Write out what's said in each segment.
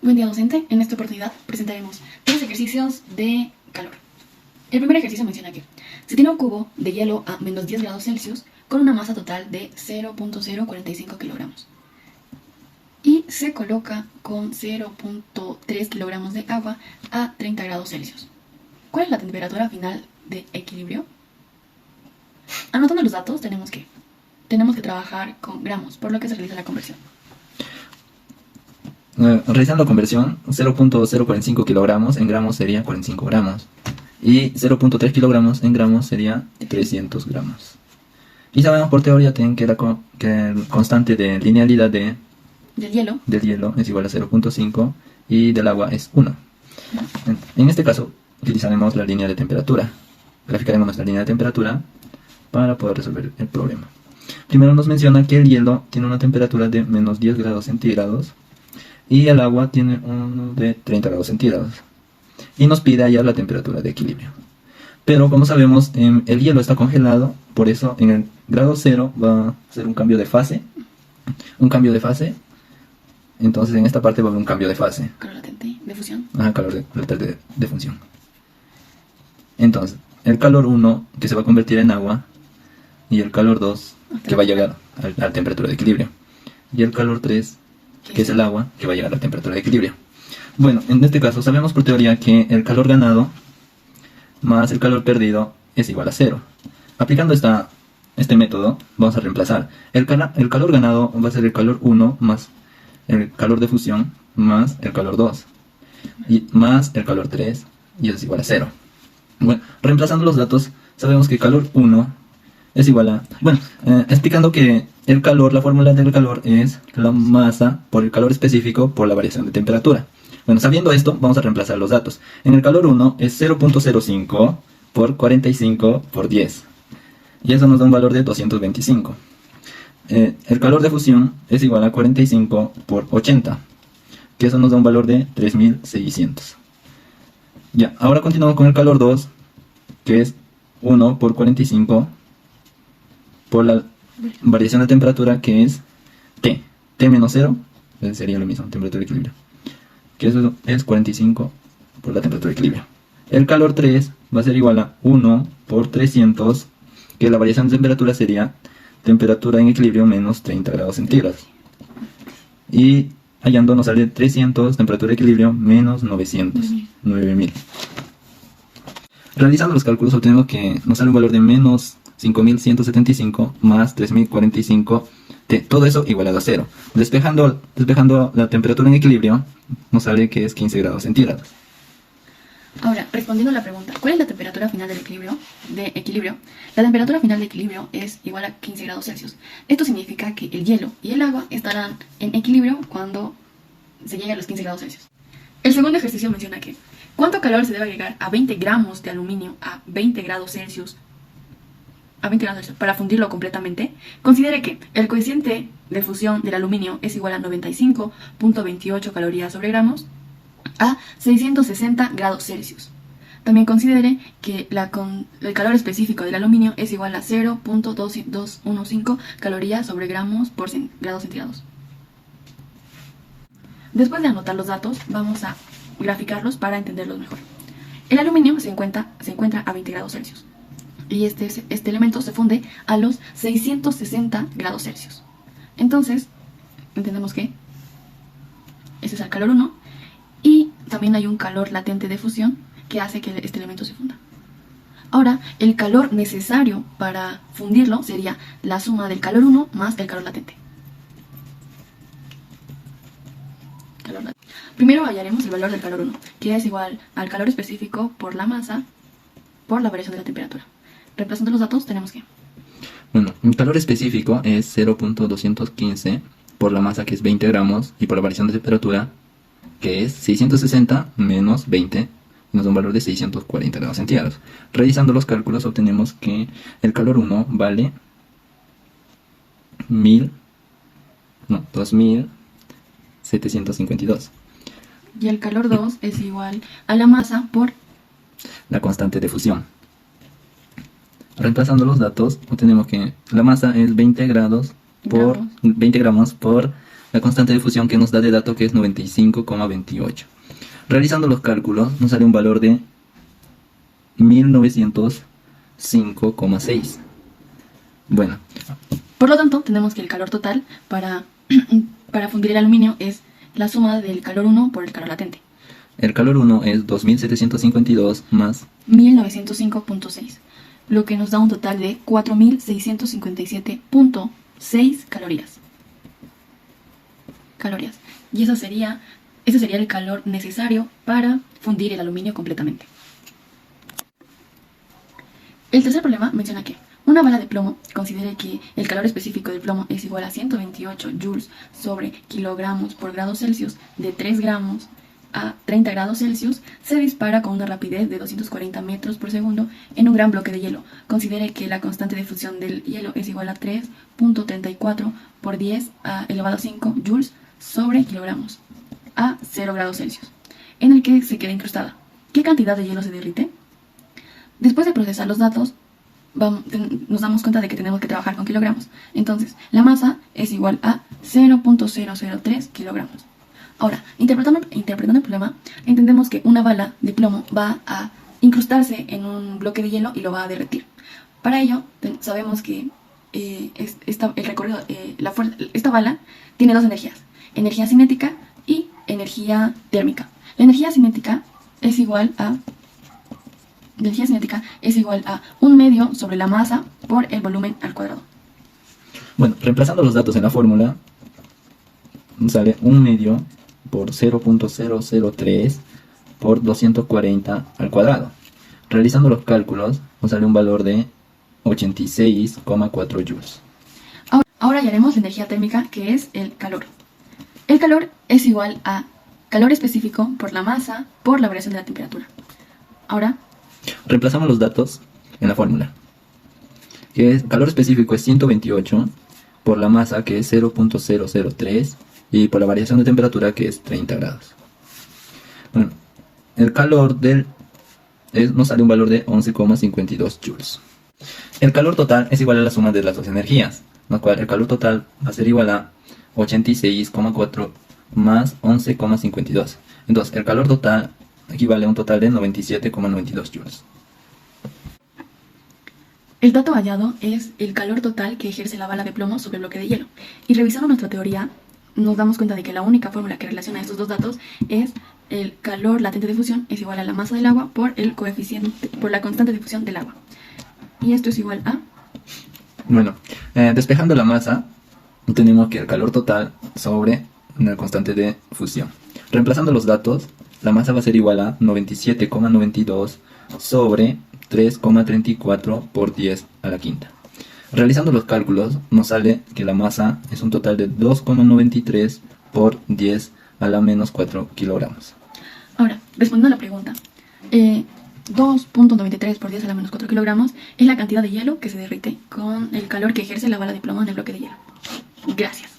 Buen día, docente. En esta oportunidad presentaremos 3 ejercicios de calor. El primer ejercicio menciona que se tiene un cubo de hielo a menos 10 grados Celsius con una masa total de 0.045 kilogramos y se coloca con 0.3 kilogramos de agua a 30 grados Celsius. ¿Cuál es la temperatura final de equilibrio? Anotando los datos, tenemos que trabajar con gramos, por lo que se realiza la conversión. Realizando la conversión, 0.045 kilogramos en gramos sería 45 gramos. Y 0.3 kilogramos en gramos sería 300 gramos. Y sabemos por teoría que el constante de linealidad del hielo es igual a 0.5 y del agua es 1. En este caso, utilizaremos la línea de temperatura. Graficaremos nuestra línea de temperatura para poder resolver el problema. Primero nos menciona que el hielo tiene una temperatura de menos 10 grados centígrados. Y el agua tiene uno de 30 grados centígrados. Y nos pide hallar la temperatura de equilibrio. Pero como sabemos, el hielo está congelado, por eso en el grado 0 va a ser un cambio de fase. Entonces en esta parte va a haber un cambio de fase. Calor latente de fusión. Calor latente de función. Entonces, el calor 1 que se va a convertir en agua. Y el calor 2 que va a llegar a la temperatura de equilibrio. Y el calor 3 que es el agua, que va a llegar a la temperatura de equilibrio. Bueno, en este caso sabemos por teoría que el calor ganado más el calor perdido es igual a 0. Aplicando este método, vamos a reemplazar. El calor ganado va a ser el calor 1 más el calor de fusión más el calor 2 y más el calor 3, y eso es igual a 0. Bueno, reemplazando los datos, sabemos que el calor 1 es igual a... Bueno, explicando que el calor, la fórmula del calor es la masa por el calor específico por la variación de temperatura. Bueno, sabiendo esto, vamos a reemplazar los datos. En el calor 1 es 0.05 por 45 por 10. Y eso nos da un valor de 225. El calor de fusión es igual a 45 por 80. Que eso nos da un valor de 3600. Ya, ahora continuamos con el calor 2, que es 1 por 45 por la variación de temperatura, que es T. T menos 0 sería lo mismo, temperatura de equilibrio. Que eso es 45 por la temperatura de equilibrio. El calor 3 va a ser igual a 1 por 300, que la variación de temperatura sería temperatura en equilibrio menos 30 grados centígrados. Y hallando nos sale 300, temperatura de equilibrio menos 900, 9000. Realizando los cálculos obtenemos que nos sale un valor de menos 5175 más 3045, todo eso igualado a 0. Despejando la temperatura en equilibrio, nos sale que es 15 grados centígrados. Ahora, respondiendo a la pregunta, ¿cuál es la temperatura final del equilibrio? La temperatura final de equilibrio es igual a 15 grados Celsius. Esto significa que el hielo y el agua estarán en equilibrio cuando se llegue a los 15 grados Celsius. El segundo ejercicio menciona que ¿cuánto calor se debe agregar a 20 gramos de aluminio a 20 grados Celsius para fundirlo completamente? Considere que el coeficiente de fusión del aluminio es igual a 95.28 calorías sobre gramos a 660 grados Celsius. También considere que el calor específico del aluminio es igual a 0.215 calorías sobre gramos por grados centígrados. Después de anotar los datos, vamos a graficarlos para entenderlos mejor. El aluminio se encuentra a 20 grados Celsius. Y este elemento se funde a los 660 grados Celsius. Entonces, entendemos que ese es el calor 1. Y también hay un calor latente de fusión que hace que este elemento se funda. Ahora, el calor necesario para fundirlo sería la suma del calor 1 más el calor latente. Primero hallaremos el valor del calor 1, que es igual al calor específico por la masa por la variación de la temperatura. Reemplazando los datos, tenemos que... Bueno, el calor específico es 0.215 por la masa, que es 20 gramos, y por la variación de temperatura, que es 660 menos 20, y nos da un valor de 640 grados centígrados. Realizando los cálculos obtenemos que el calor 1 vale 2752. Y el calor 2 es igual a la masa por la constante de fusión. Reemplazando los datos, obtenemos que la masa es 20 gramos por la constante de fusión que nos da de dato que es 95,28. Realizando los cálculos nos sale un valor de 1905,6. Bueno, Por lo tanto, tenemos que el calor total para fundir el aluminio es la suma del calor 1 por el calor latente. el calor 1 es 2752 más 1905.6, lo que nos da un total de 4657.6 calorías. Y ese sería el calor necesario para fundir el aluminio completamente. El tercer problema menciona que una bala de plomo considere que el calor específico del plomo es igual a 128 joules sobre kilogramos por grado Celsius de 3 gramos a 30 grados Celsius, se dispara con una rapidez de 240 metros por segundo en un gran bloque de hielo. Considere que la constante de fusión del hielo es igual a 3.34 por 10 elevado a 5 joules sobre kilogramos a 0 grados Celsius, en el que se queda incrustada. ¿Qué cantidad de hielo se derrite? Después de procesar los datos, nos damos cuenta de que tenemos que trabajar con kilogramos. Entonces, la masa es igual a 0.003 kilogramos. Ahora, interpretando el problema, entendemos que una bala de plomo va a incrustarse en un bloque de hielo y lo va a derretir. Para ello, sabemos que esta bala tiene dos energías: energía cinética y energía térmica. La energía cinética es igual a 1 medio sobre la masa por el volumen al cuadrado. Bueno, reemplazando los datos en la fórmula, sale 1 medio por 0.003 por 240 al cuadrado. Realizando los cálculos, nos sale un valor de 86,4 joules. Ahora hallaremos la energía térmica, que es el calor. El calor es igual a calor específico por la masa por la variación de la temperatura. Ahora reemplazamos los datos en la fórmula, que es calor específico es 128 por la masa, que es 0.003, y por la variación de temperatura, que es 30 grados. Bueno, el calor nos sale un valor de 11,52 joules. El calor total es igual a la suma de las dos energías, lo cual el calor total va a ser igual a 86,4 más 11,52. Entonces, el calor total equivale a un total de 97,92 joules. el dato hallado es el calor total que ejerce la bala de plomo sobre el bloque de hielo. Y revisando nuestra teoría, nos damos cuenta de que la única fórmula que relaciona estos dos datos es el calor latente de fusión es igual a la masa del agua por la constante de fusión del agua. Y esto es igual a... Bueno, despejando la masa, tenemos que el calor total sobre una constante de fusión. Reemplazando los datos, la masa va a ser igual a 97,92 sobre 3,34 por 10 a la quinta. Realizando los cálculos, nos sale que la masa es un total de 2,93 por 10 a la menos 4 kilogramos. Ahora, respondiendo a la pregunta, 2.93 por 10 a la menos 4 kilogramos es la cantidad de hielo que se derrite con el calor que ejerce la bala de plomo en el bloque de hielo. Gracias.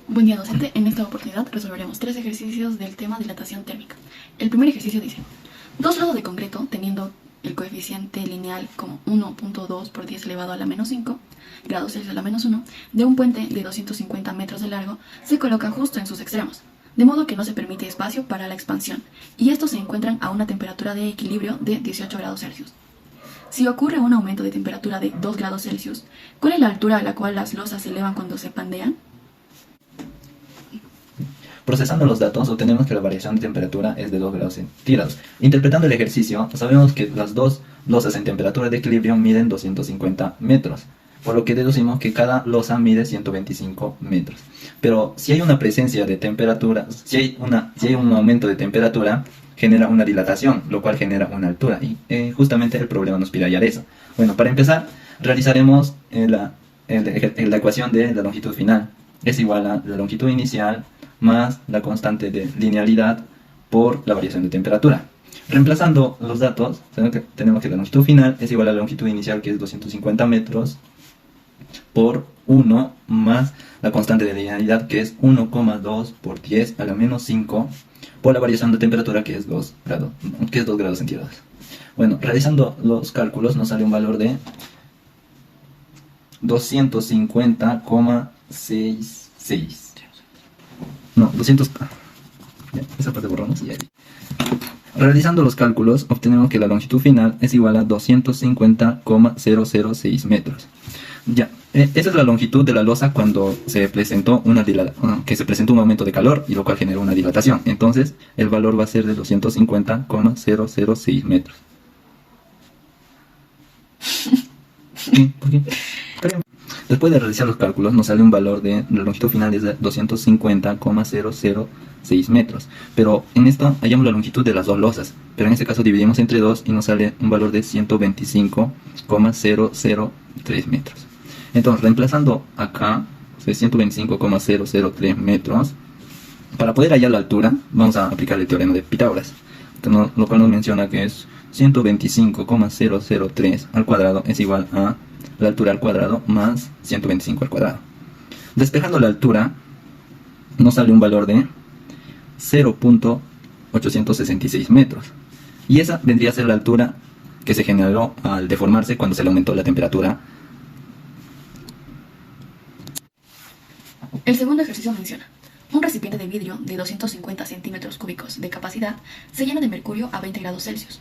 Buen día, docente. En esta oportunidad resolveremos 3 ejercicios del tema dilatación térmica. El primer ejercicio dice: dos lados de concreto teniendo el coeficiente lineal como 1.2 por 10 elevado a la menos 5 grados Celsius a la menos 1 de un puente de 250 metros de largo se coloca justo en sus extremos, de modo que no se permite espacio para la expansión, y estos se encuentran a una temperatura de equilibrio de 18 grados Celsius. Si ocurre un aumento de temperatura de 2 grados Celsius, ¿cuál es la altura a la cual las losas se elevan cuando se pandean? Procesando los datos, obtenemos que la variación de temperatura es de 2 grados centígrados. Interpretando el ejercicio, sabemos que las dos losas en temperatura de equilibrio miden 250 metros, por lo que deducimos que cada losa mide 125 metros. Pero si hay una presencia de temperatura, si hay un aumento de temperatura, genera una dilatación, lo cual genera una altura. Y justamente el problema nos pide hallar eso. Bueno, para empezar, realizaremos la ecuación de la longitud final. Es igual a la longitud inicial más la constante de linealidad por la variación de temperatura. Reemplazando los datos, tenemos que la longitud final es igual a la longitud inicial, que es 250 metros, por 1 más la constante de linealidad, que es 1,2 por 10 a la menos 5, por la variación de temperatura, que es 2 grados centígrados. Bueno, realizando los cálculos nos sale un valor de 250,6 200,666. No, 200. Ya, esa parte borramos y ahí. Realizando los cálculos, obtenemos que la longitud final es igual a 250,006 metros. Ya, esa es la longitud de la losa cuando se presentó que se presentó un aumento de calor y lo cual generó una dilatación. Entonces, el valor va a ser de 250,006 metros. ¿Por qué? Después de realizar los cálculos, nos sale un valor de la longitud final es de 250,006 metros. Pero en esto hallamos la longitud de las dos losas. Pero en este caso dividimos entre 2 y nos sale un valor de 125,003 metros. Entonces, reemplazando acá, 125,003 metros, para poder hallar la altura, vamos a aplicar el teorema de Pitágoras, lo cual nos menciona que es 125,003 al cuadrado es igual a la altura al cuadrado más 125 al cuadrado. Despejando la altura, nos sale un valor de 0.866 metros. Y esa vendría a ser la altura que se generó al deformarse cuando se le aumentó la temperatura. El segundo ejercicio menciona: un recipiente de vidrio de 250 centímetros cúbicos de capacidad se llena de mercurio a 20 grados Celsius.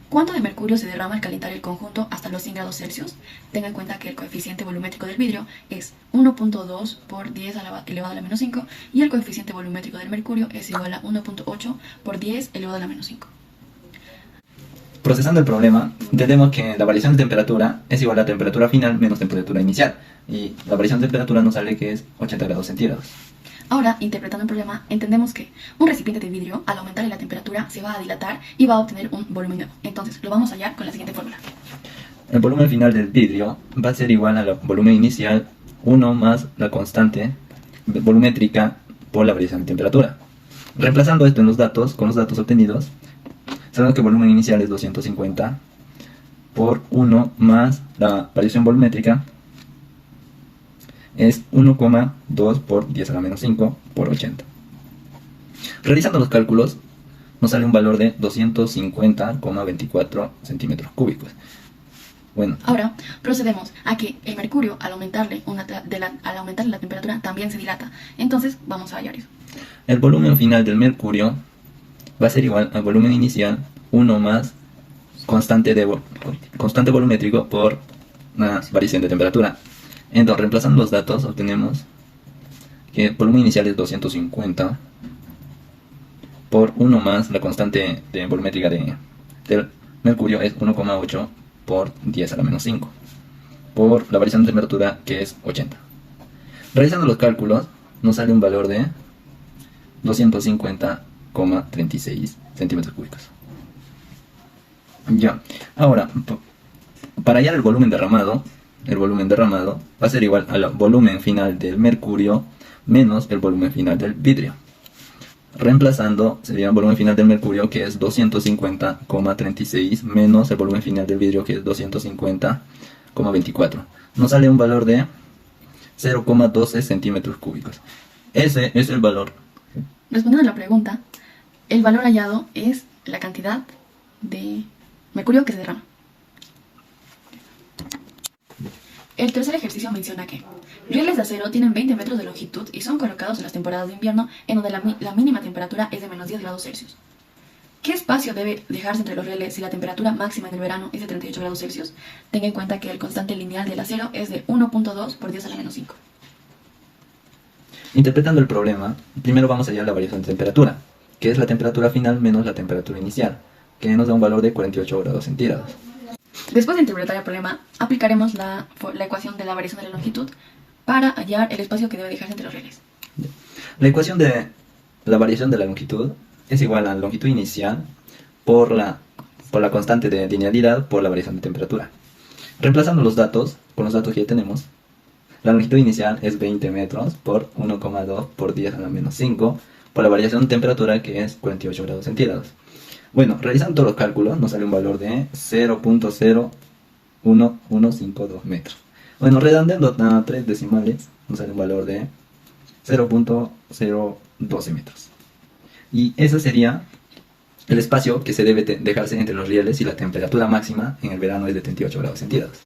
¿Cuánto de mercurio se derrama al calentar el conjunto hasta los 100 grados Celsius? Tenga en cuenta que el coeficiente volumétrico del vidrio es 1.2 por 10 elevado a la menos 5 y el coeficiente volumétrico del mercurio es igual a 1.8 por 10 elevado a la menos 5. Procesando el problema, entendemos que la variación de temperatura es igual a la temperatura final menos temperatura inicial. Y la variación de temperatura nos sale que es 80 grados centígrados. Ahora, interpretando el problema, entendemos que un recipiente de vidrio, al aumentar la temperatura, se va a dilatar y va a obtener un volumen nuevo. Entonces, lo vamos a hallar con la siguiente fórmula. El volumen final del vidrio va a ser igual al volumen inicial 1 más la constante volumétrica por la variación de temperatura. Reemplazando esto en los datos, con los datos obtenidos, sabemos que el volumen inicial es 250 por 1 más la variación volumétrica es 1,2 por 10 a la menos 5 por 80. Realizando los cálculos, nos sale un valor de 250,24 centímetros cúbicos. Bueno. Ahora procedemos a que el mercurio, al aumentarle la temperatura, también se dilata. Entonces, vamos a hallar eso. El volumen final del mercurio va a ser igual al volumen inicial 1 más constante volumétrico por una variación de temperatura. Entonces, reemplazando los datos, obtenemos que el volumen inicial es 250 por 1 más la constante volumétrica del mercurio es 1,8 por 10 a la menos 5 por la variación de temperatura que es 80. Realizando los cálculos, nos sale un valor de 250,36 centímetros cúbicos. Ya, ahora, para hallar el volumen derramado va a ser igual al volumen final del mercurio menos el volumen final del vidrio. Reemplazando, sería el volumen final del mercurio que es 250,36 menos el volumen final del vidrio que es 250,24. Nos sale un valor de 0,12 centímetros cúbicos. Ese es el valor. Respondiendo a la pregunta, el valor hallado es la cantidad de mercurio que se derrama. El tercer ejercicio menciona que rieles de acero tienen 20 metros de longitud y son colocados en las temporadas de invierno en donde la mínima temperatura es de menos 10 grados Celsius. ¿Qué espacio debe dejarse entre los rieles si la temperatura máxima en el verano es de 38 grados Celsius? Tenga en cuenta que el constante lineal del acero es de 1.2 por 10 a la menos 5. Interpretando el problema, primero vamos a hallar la variación de temperatura, que es la temperatura final menos la temperatura inicial, que nos da un valor de 48 grados centígrados. Después de interpretar el problema, aplicaremos la ecuación de la variación de la longitud para hallar el espacio que debe dejarse entre los rieles. La ecuación de la variación de la longitud es igual a la longitud inicial por la constante de linealidad por la variación de temperatura. Reemplazando los datos, con los datos que ya tenemos, la longitud inicial es 20 metros por 1,2 por 10 a la menos 5 por la variación de temperatura que es 48 grados centígrados. Bueno, realizando todos los cálculos nos sale un valor de 0.01152 metros. Bueno, redondeando a 3 decimales nos sale un valor de 0.012 metros. Y ese sería el espacio que se debe dejarse entre los rieles si la temperatura máxima en el verano es de 38 grados centígrados.